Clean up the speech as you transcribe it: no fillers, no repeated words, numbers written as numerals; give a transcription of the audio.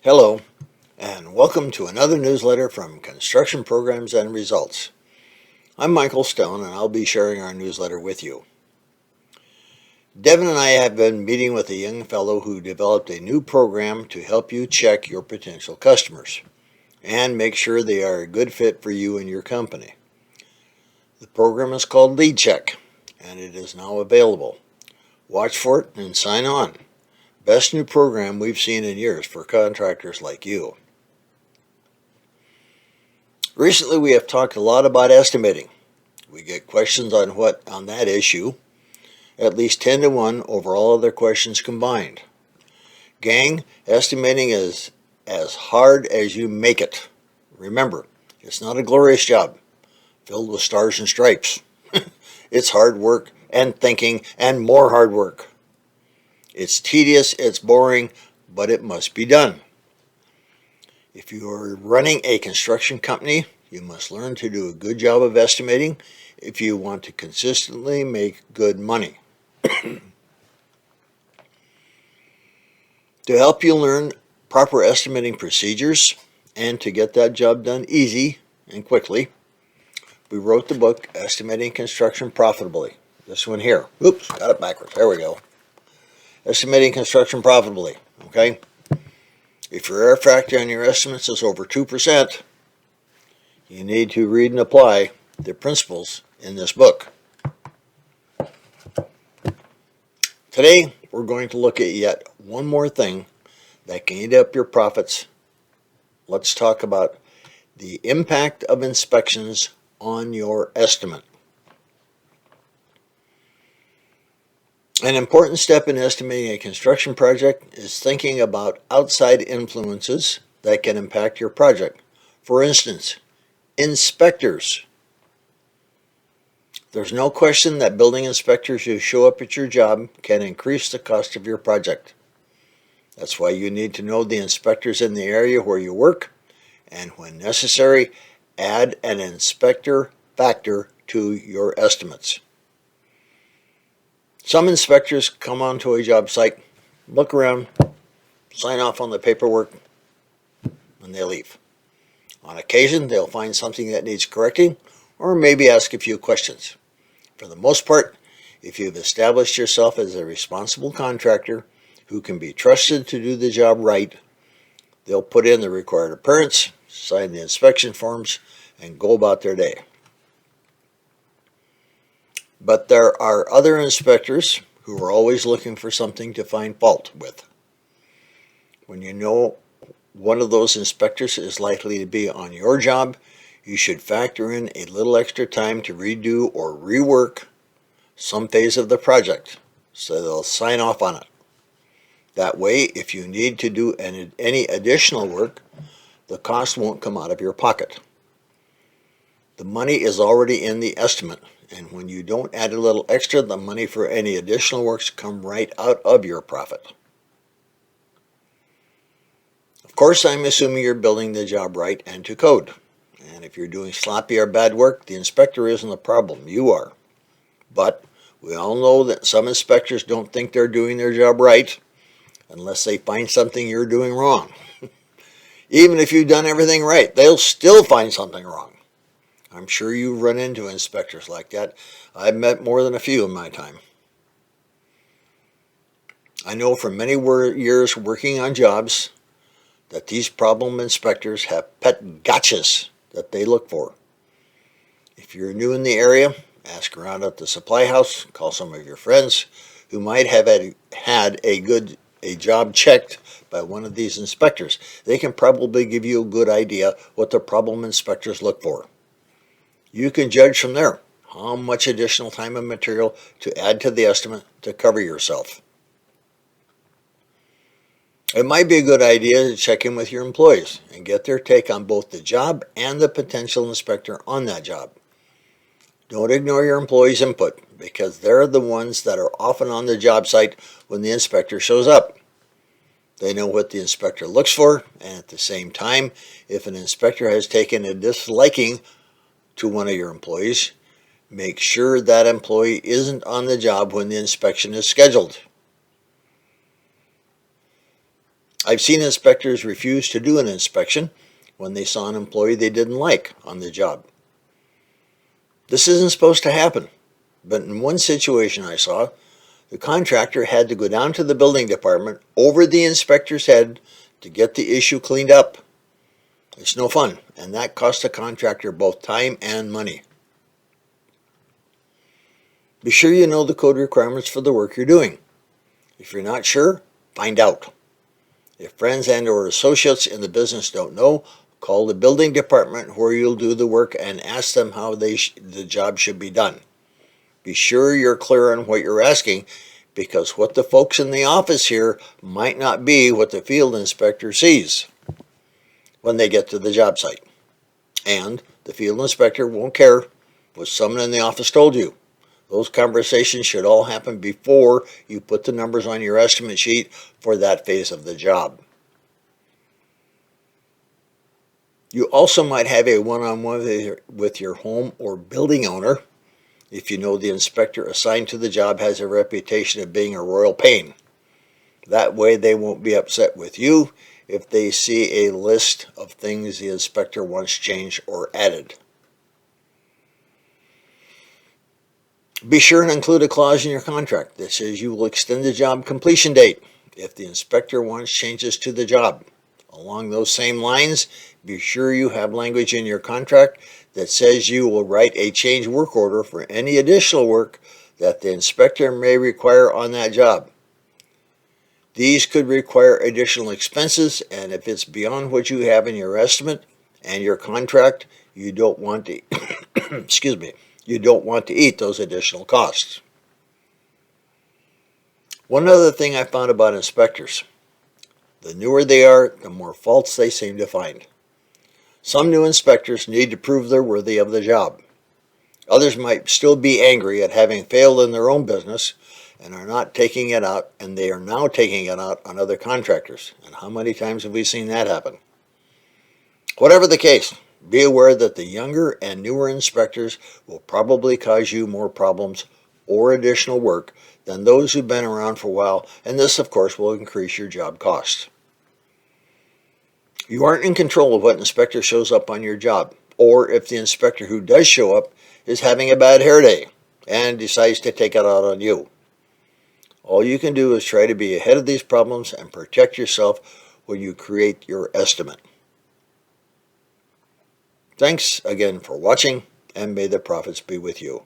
Hello, and welcome to another newsletter from Construction Programs and Results. I'm Michael Stone, and I'll be sharing our newsletter with you. Devin and I have been meeting with a young fellow who developed a new program to help you check your potential customers and make sure they are a good fit for you and your company. The program is called Lead Check, and it is now available. Watch for it and sign on. Best new program we've seen in years for contractors like you. Recently we have talked a lot about estimating. We get questions on that issue, at least 10 to 1 over all other questions combined. Gang, estimating is as hard as you make it. Remember, it's not a glorious job filled with stars and stripes. It's hard work and thinking and more hard work. It's tedious, it's boring, but it must be done. If you are running a construction company, you must learn to do a good job of estimating if you want to consistently make good money. To help you learn proper estimating procedures and to get that job done easy and quickly, we wrote the book Estimating Construction Profitably. This one here. Oops, got it backwards. There we go. Estimating construction profitably, okay? If your error factor on your estimates is over 2%, you need to read and apply the principles in this book. Today, we're going to look at yet one more thing that can eat up your profits. Let's talk about the impact of inspections on your estimate. An important step in estimating a construction project is thinking about outside influences that can impact your project. For instance, inspectors. There's no question that building inspectors who show up at your job can increase the cost of your project. That's why you need to know the inspectors in the area where you work, and when necessary, add an inspector factor to your estimates. Some inspectors come onto a job site, look around, sign off on the paperwork, and they leave. On occasion, they'll find something that needs correcting, or maybe ask a few questions. For the most part, if you've established yourself as a responsible contractor who can be trusted to do the job right, they'll put in the required appearance, sign the inspection forms, and go about their day. But there are other inspectors who are always looking for something to find fault with. When you know one of those inspectors is likely to be on your job, you should factor in a little extra time to redo or rework some phase of the project so they'll sign off on it. That way, if you need to do any additional work, the cost won't come out of your pocket. The money is already in the estimate, and when you don't add a little extra, the money for any additional works come right out of your profit. Of course, I'm assuming you're building the job right and to code. And if you're doing sloppy or bad work, the inspector isn't the problem, you are. But we all know that some inspectors don't think they're doing their job right unless they find something you're doing wrong. Even if you've done everything right, they'll still find something wrong. I'm sure you've run into inspectors like that. I've met more than a few in my time. I know from many years working on jobs that these problem inspectors have pet gotchas that they look for. If you're new in the area, ask around at the supply house, call some of your friends who might have had a job checked by one of these inspectors. They can probably give you a good idea what the problem inspectors look for. You can judge from there how much additional time and material to add to the estimate to cover yourself. It might be a good idea to check in with your employees and get their take on both the job and the potential inspector on that job. Don't ignore your employees' input because they're the ones that are often on the job site when the inspector shows up. They know what the inspector looks for, and at the same time, if an inspector has taken a disliking to one of your employees, make sure that employee isn't on the job when the inspection is scheduled. I've seen inspectors refuse to do an inspection when they saw an employee they didn't like on the job. This isn't supposed to happen, but in one situation I saw, the contractor had to go down to the building department over the inspector's head to get the issue cleaned up. It's no fun, and that cost the contractor both time and money. Be sure you know the code requirements for the work you're doing. If you're not sure, find out. If friends and or associates in the business don't know, call the building department where you'll do the work and ask them how the job should be done. Be sure you're clear on what you're asking, because what the folks in the office hear might not be what the field inspector sees when they get to the job site. And the field inspector won't care what someone in the office told you. Those conversations should all happen before you put the numbers on your estimate sheet for that phase of the job. You also might have a one-on-one with your home or building owner if you know the inspector assigned to the job has a reputation of being a royal pain. That way they won't be upset with you if they see a list of things the inspector wants changed or added. Be sure and include a clause in your contract that says you will extend the job completion date if the inspector wants changes to the job. Along those same lines, be sure you have language in your contract that says you will write a change work order for any additional work that the inspector may require on that job. These could require additional expenses, and if it's beyond what you have in your estimate and your contract, you don't want to you don't want to eat those additional costs. One other thing I found about inspectors: the newer they are, the more faults they seem to find. Some new inspectors need to prove they're worthy of the job. Others might still be angry at having failed in their own business and are not taking it out, and they are now taking it out on other contractors. And how many times have we seen that happen? Whatever the case, be aware that the younger and newer inspectors will probably cause you more problems or additional work than those who've been around for a while, and this, of course, will increase your job costs. You aren't in control of what inspector shows up on your job, or if the inspector who does show up is having a bad hair day and decides to take it out on you. All you can do is try to be ahead of these problems and protect yourself when you create your estimate. Thanks again for watching, and may the profits be with you.